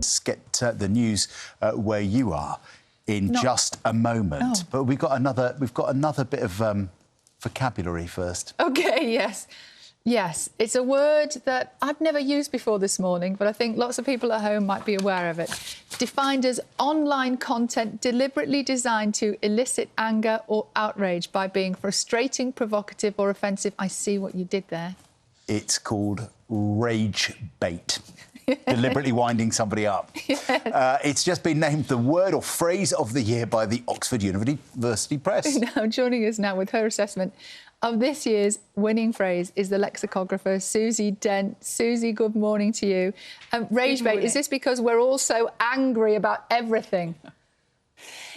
Let's get the news where you are in just a moment. Oh. But we've got another bit of vocabulary first. OK, yes. Yes, it's a word that I've never used before this morning, but I think lots of people at home might be aware of it. Defined as online content deliberately designed to elicit anger or outrage by being frustrating, provocative or offensive. I see what you did there. It's called ragebait. Deliberately winding somebody up. Yes. It's just been named the word or phrase of the year by the Oxford University Press. Now, joining us now with her assessment of this year's winning phrase is the lexicographer Susie Dent. Susie, good morning to you. Ragebait, is this because we're all so angry about everything?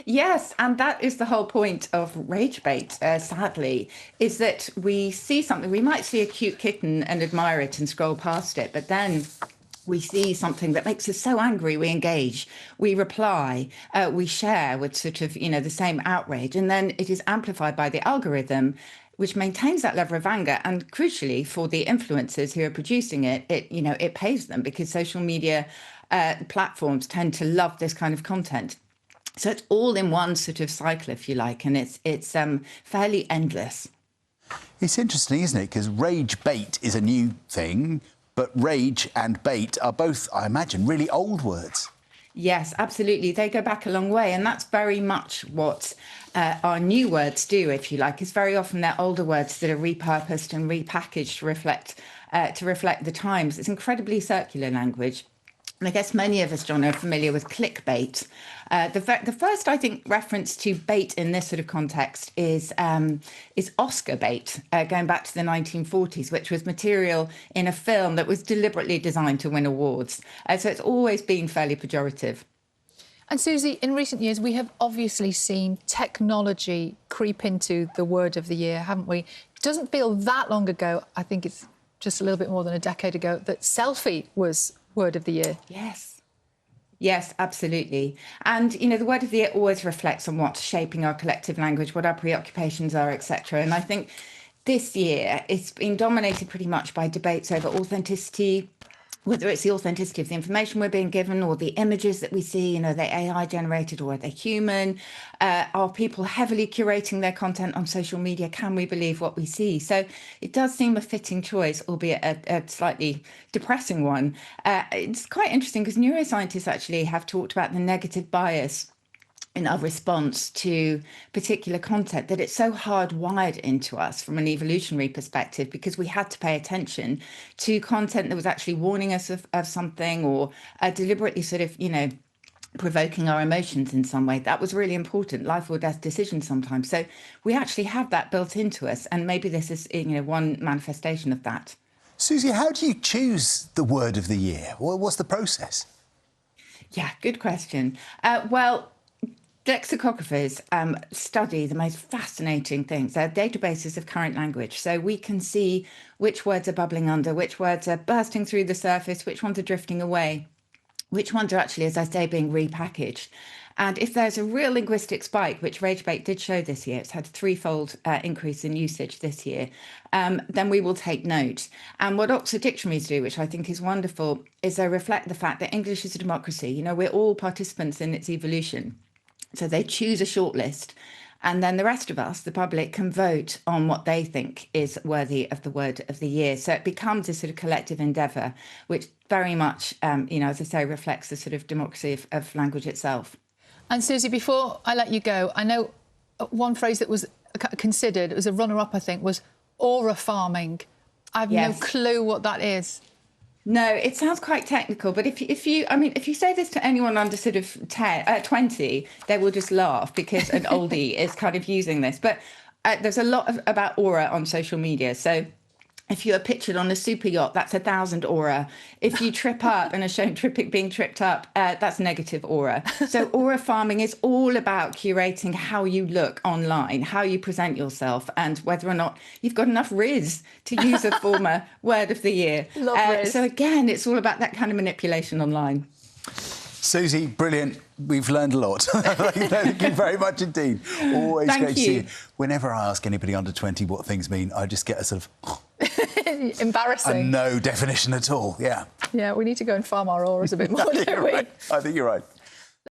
Yes, and that is the whole point of ragebait, sadly, is that we see something, we might see a cute kitten and admire it and scroll past it, but then we see something that makes us so angry, we engage, we reply, we share with sort of, the same outrage, and then it is amplified by the algorithm, which maintains that level of anger. And crucially, for the influencers who are producing it, it pays them because social media platforms tend to love this kind of content. So it's all in one sort of cycle, if you like, and it's fairly endless. It's interesting, isn't it? Because rage bait is a new thing, but rage and bait are both, I imagine, really old words. Yes, absolutely. They go back a long way, and that's very much what our new words do, if you like. It's very often they're older words that are repurposed and repackaged to reflect the times. It's incredibly circular language. And I guess many of us, John, are familiar with clickbait. The first, I think, reference to bait in this sort of context is Oscar bait, going back to the 1940s, which was material in a film that was deliberately designed to win awards. So it's always been fairly pejorative. And Susie, in recent years, we have obviously seen technology creep into the word of the year, haven't we? It doesn't feel that long ago, I think it's just a little bit more than a decade ago, that selfie was word of the year. Yes. Yes, absolutely. And, the word of the year always reflects on what's shaping our collective language, what our preoccupations are, etc. And I think this year it's been dominated pretty much by debates over authenticity, whether it's the authenticity of the information we're being given or the images that we see, are they AI generated or are they human? Are people heavily curating their content on social media? Can we believe what we see? So it does seem a fitting choice, albeit a slightly depressing one. It's quite interesting because neuroscientists actually have talked about the negative bias in our response to particular content, that it's so hardwired into us from an evolutionary perspective because we had to pay attention to content that was actually warning us of something or deliberately sort of, provoking our emotions in some way. That was really important, life or death decisions sometimes. So we actually have that built into us, and maybe this is, one manifestation of that. Susie, how do you choose the word of the year? What's the process? Yeah, good question. Well, lexicographers study the most fascinating things. They're databases of current language. So we can see which words are bubbling under, which words are bursting through the surface, which ones are drifting away, which ones are actually, as I say, being repackaged. And if there's a real linguistic spike, which ragebait did show this year, it's had a threefold increase in usage this year, then we will take note. And what Oxford dictionaries do, which I think is wonderful, is they reflect the fact that English is a democracy. We're all participants in its evolution. So they choose a shortlist, and then the rest of us, the public, can vote on what they think is worthy of the word of the year. So it becomes a sort of collective endeavour, which very much, as I say, reflects the sort of democracy of language itself. And Susie, before I let you go, I know one phrase that was considered, it was a runner-up, I think, was aura farming. I've no clue what that is. No, it sounds quite technical, but if you say this to anyone under sort of 20, they will just laugh because an oldie is kind of using this. But there's a lot about aura on social media. So if you are pictured on a super yacht, that's 1,000 aura. If you trip up and are shown being tripped up, that's negative aura. So aura farming is all about curating how you look online, how you present yourself, and whether or not you've got enough riz to use a former word of the year. Love riz. So again, it's all about that kind of manipulation online. Susie, brilliant. We've learned a lot. Thank you very much indeed. Always great to see you. Whenever I ask anybody under 20 what things mean, I just get a sort of... Embarrassing. no definition at all, yeah. Yeah, we need to go and farm our auras a bit more, don't we? Right. I think you're right.